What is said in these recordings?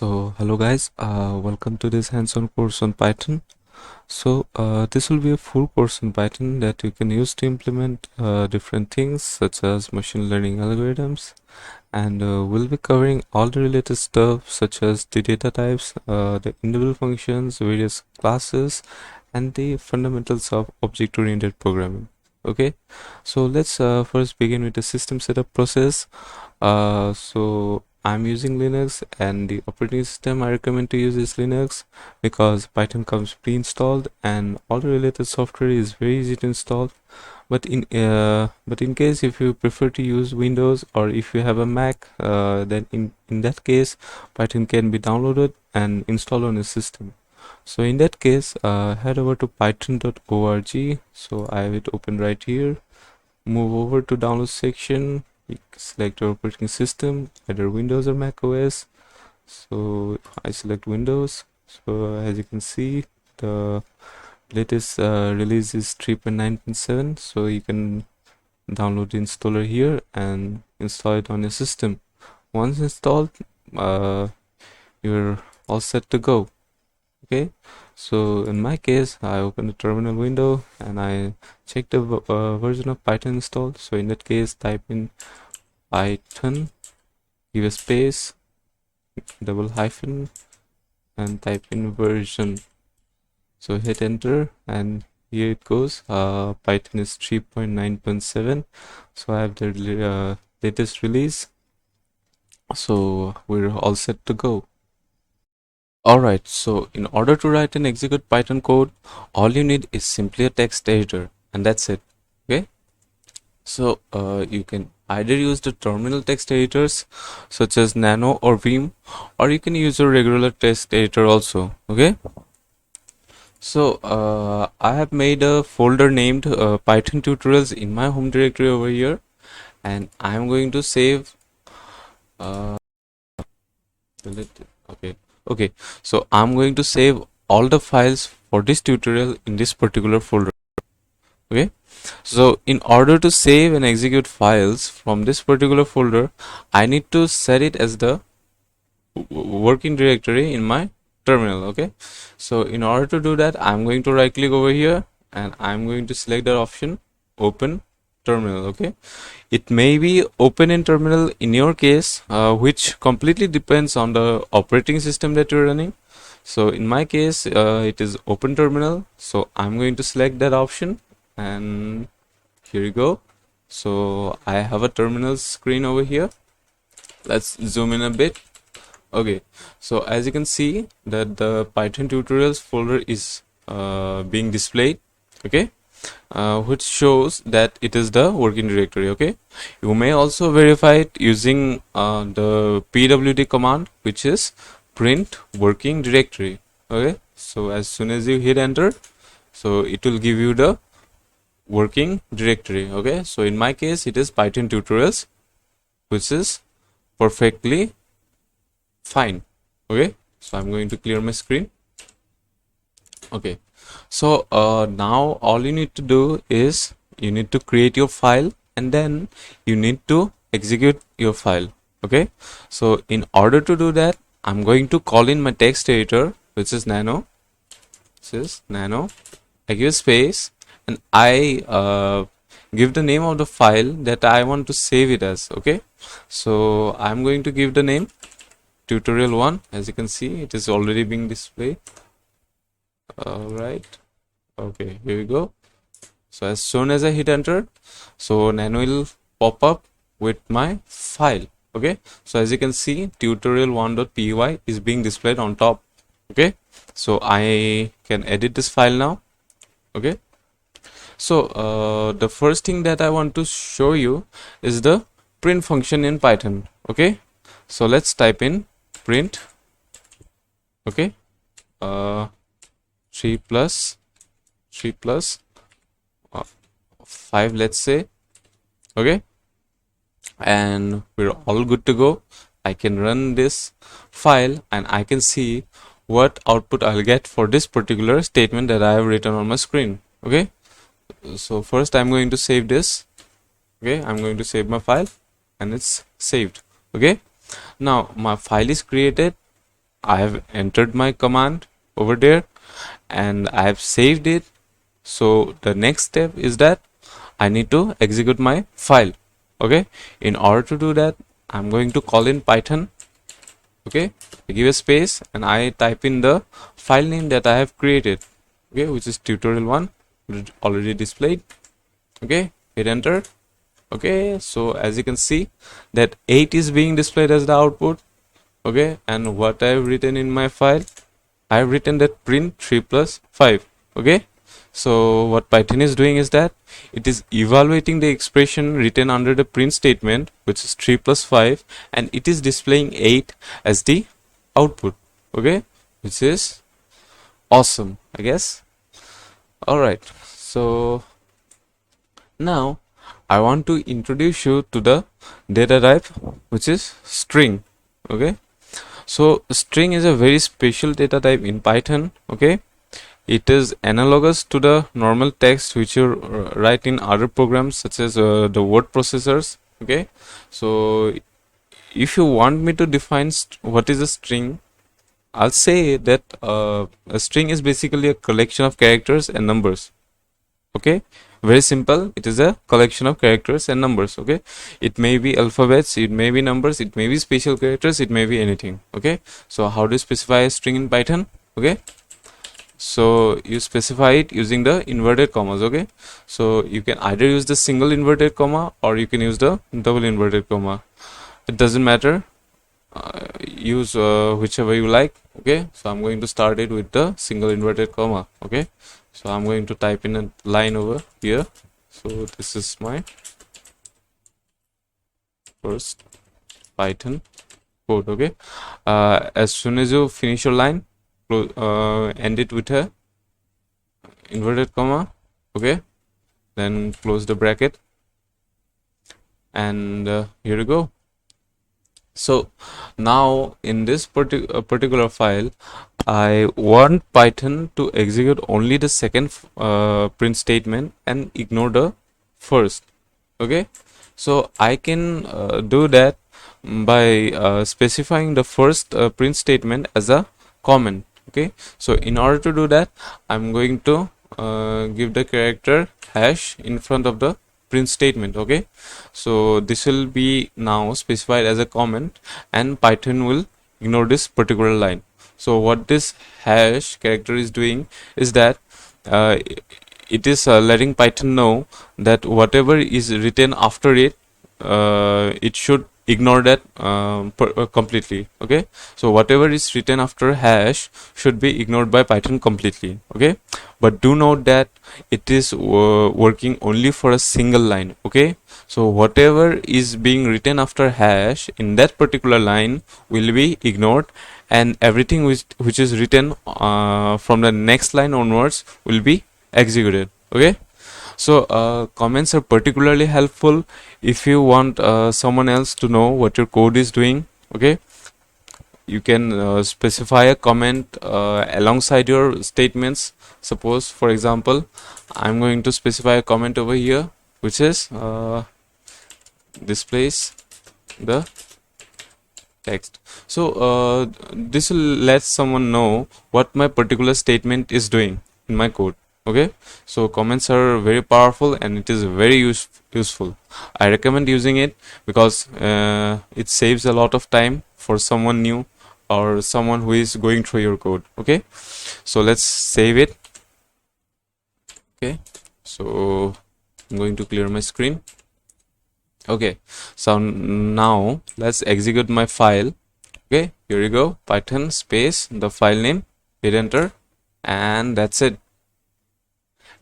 So hello guys, welcome to this hands-on course on Python. This will be a full course in Python that you can use to implement different things such as machine learning algorithms, and we'll be covering all the related stuff such as the data types, the individual functions, various classes, and the fundamentals of object-oriented programming. Okay, so let's first begin with the system setup process. I'm using Linux, and the operating system I recommend to use is Linux because Python comes pre-installed and all the related software is very easy to install. But in case if you prefer to use Windows or if you have a Mac, then in that case Python can be downloaded and installed on your system. So in that case, head over to python.org. So I have it open right here. Move over to download section. You select your operating system, either Windows or Mac OS. So I select Windows. So as you can see, the latest release is 3.9.7. So you can download the installer here and install it on your system. Once installed, you're all set to go. Okay, so in my case I open the terminal window and I check the version of Python installed. So in that case, type in Python, give a space, double hyphen, and type in version. So hit enter and here it goes. Python is 3.9.7. so I have the latest release, so we're all set to go. Alright, so in order to write and execute Python code, all you need is simply a text editor, and that's it. Okay, so you can either use the terminal text editors such as Nano or Vim, or you can use a regular text editor also. Okay, so I have made a folder named Python tutorials in my home directory over here, and I'm going to save okay, so I'm going to save all the files for this tutorial in this particular folder. Okay, so in order to save and execute files from this particular folder, I need to set it as the working directory in my terminal. Okay, so in order to do that, I'm going to right click over here and I'm going to select the option open terminal. Okay, it may be open in terminal in your case, which completely depends on the operating system that you're running. So in my case, it is open terminal, so I'm going to select that option and here you go. So I have a terminal screen over here. Let's zoom in a bit. Okay, so as you can see that the Python tutorials folder is being displayed. Okay, which shows that it is the working directory. Okay, you may also verify it using the pwd command, which is print working directory. Okay, so as soon as you hit enter, so it will give you the working directory. Okay, so in my case it is Python tutorials, which is perfectly fine. Okay, so I'm going to clear my screen. Okay, so now all you need to do is you need to create your file and then you need to execute your file. Okay, so in order to do that, I'm going to call in my text editor, which is Nano. I give a space and I give the name of the file that I want to save it as. Okay, so I'm going to give the name Tutorial-1. As you can see, it is already being displayed. All right, okay, here we go. So as soon as I hit enter, so Nano will pop up with my file. Okay, so as you can see, tutorial1.py is being displayed on top. Okay, so I can edit this file now. Okay, so the first thing that I want to show you is the print function in Python. Okay, so let's type in print. Okay, 3 plus 5, let's say. Okay, and we're all good to go. I can run this file and I can see what output I'll get for this particular statement that I have written on my screen. Okay, so first I'm going to save this. Okay, I'm going to save my file and it's saved. Okay, now my file is created I have entered my command over there and I have saved it. So the next step is that I need to execute my file. Okay, in order to do that, I'm going to call in Python. Okay, I give a space and I type in the file name that I have created, okay, which is tutorial1 already displayed. Okay, hit enter. Okay, so as you can see that 8 is being displayed as the output. Okay, and what I have written in my file, I have written that print 3 plus 5. Okay, so what Python is doing is that it is evaluating the expression written under the print statement, which is 3 plus 5, and it is displaying 8 as the output. Okay, which is awesome, I guess. Alright, so now I want to introduce you to the data type, which is string. Okay, so string is a very special data type in Python. Okay, it is analogous to the normal text which you write in other programs such as the word processors. Okay, so if you want me to define what is a string, I'll say that a string is basically a collection of characters and numbers. Okay, very simple, it is a collection of characters and numbers. Okay, it may be alphabets, it may be numbers, it may be special characters, it may be anything. Okay, so how do you specify a string in Python? Okay, so you specify it using the inverted commas. Okay, so you can either use the single inverted comma or you can use the double inverted comma. It doesn't matter, use whichever you like. Okay, so I'm going to start it with the single inverted comma. Okay, so I'm going to type in a line over here. So this is my first Python code. Okay, as soon as you finish your line, end it with a inverted comma. Okay, then close the bracket, and here you go. So now in this particular file, I want Python to execute only the second print statement and ignore the first. Okay, so I can do that by specifying the first print statement as a comment. Okay, so in order to do that, I'm going to give the character hash in front of the print statement. Okay, so this will be now specified as a comment and Python will ignore this particular line. So what this hash character is doing is that it is letting Python know that whatever is written after it, it should ignore that completely. Okay, so whatever is written after hash should be ignored by Python completely. Okay, but do note that it is working only for a single line. Okay, so whatever is being written after hash in that particular line will be ignored, and everything which is written from the next line onwards will be executed. Okay, so comments are particularly helpful if you want someone else to know what your code is doing. Okay, you can specify a comment alongside your statements. Suppose, for example, I'm going to specify a comment over here which is displays the text. So this will let someone know what my particular statement is doing in my code. Okay, so comments are very powerful and it is very useful. I recommend using it because it saves a lot of time for someone new or someone who is going through your code. Okay, so let's save it. Okay, so I'm going to clear my screen. Okay, so now let's execute my file. Okay, here you go, Python space the file name, hit enter, and that's it.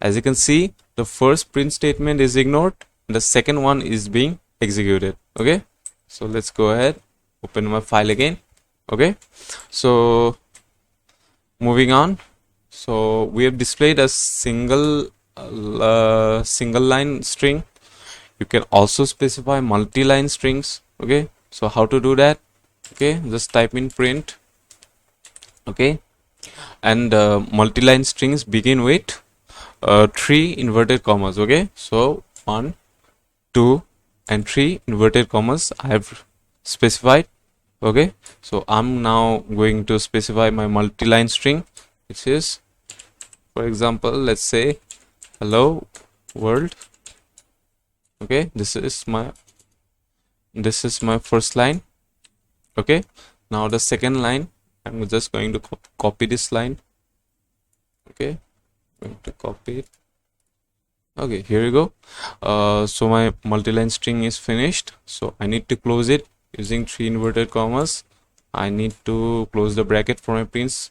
As you can see, the first print statement is ignored, the second one is being executed. Okay, so let's go ahead, open my file again. Okay, so moving on, so we have displayed a single line string. You can also specify multi-line strings. Okay, so how to do that? Okay, just type in print. Okay, and multi-line strings begin with 3 inverted commas. Okay, so 1, 2 and 3 inverted commas I have specified. Okay, so I'm now going to specify my multi-line string, which is, for example, let's say hello world. Okay, this is my first line. Okay, now the second line, I'm just going to copy this line. Okay, going to copy it. Okay, here you go. So my multi-line string is finished, so I need to close it using 3 inverted commas. I need to close the bracket for my print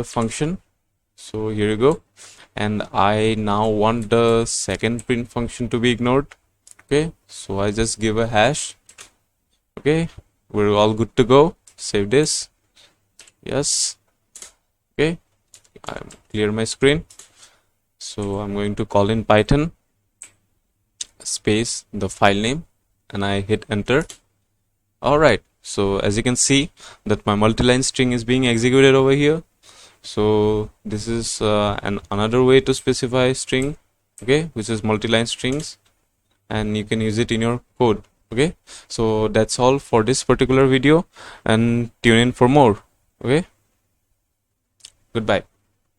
function. So here you go, and I now want the second print function to be ignored. Okay, so I just give a hash. Okay, we're all good to go. Save this. Yes. Okay, I'm clear my screen. So I'm going to call in Python space the file name, and I hit enter. All right, so as you can see that my multi-line string is being executed over here. So this is another way to specify string, okay, which is multi-line strings, and you can use it in your code. Okay, so that's all for this particular video, and tune in for more. Okay, goodbye.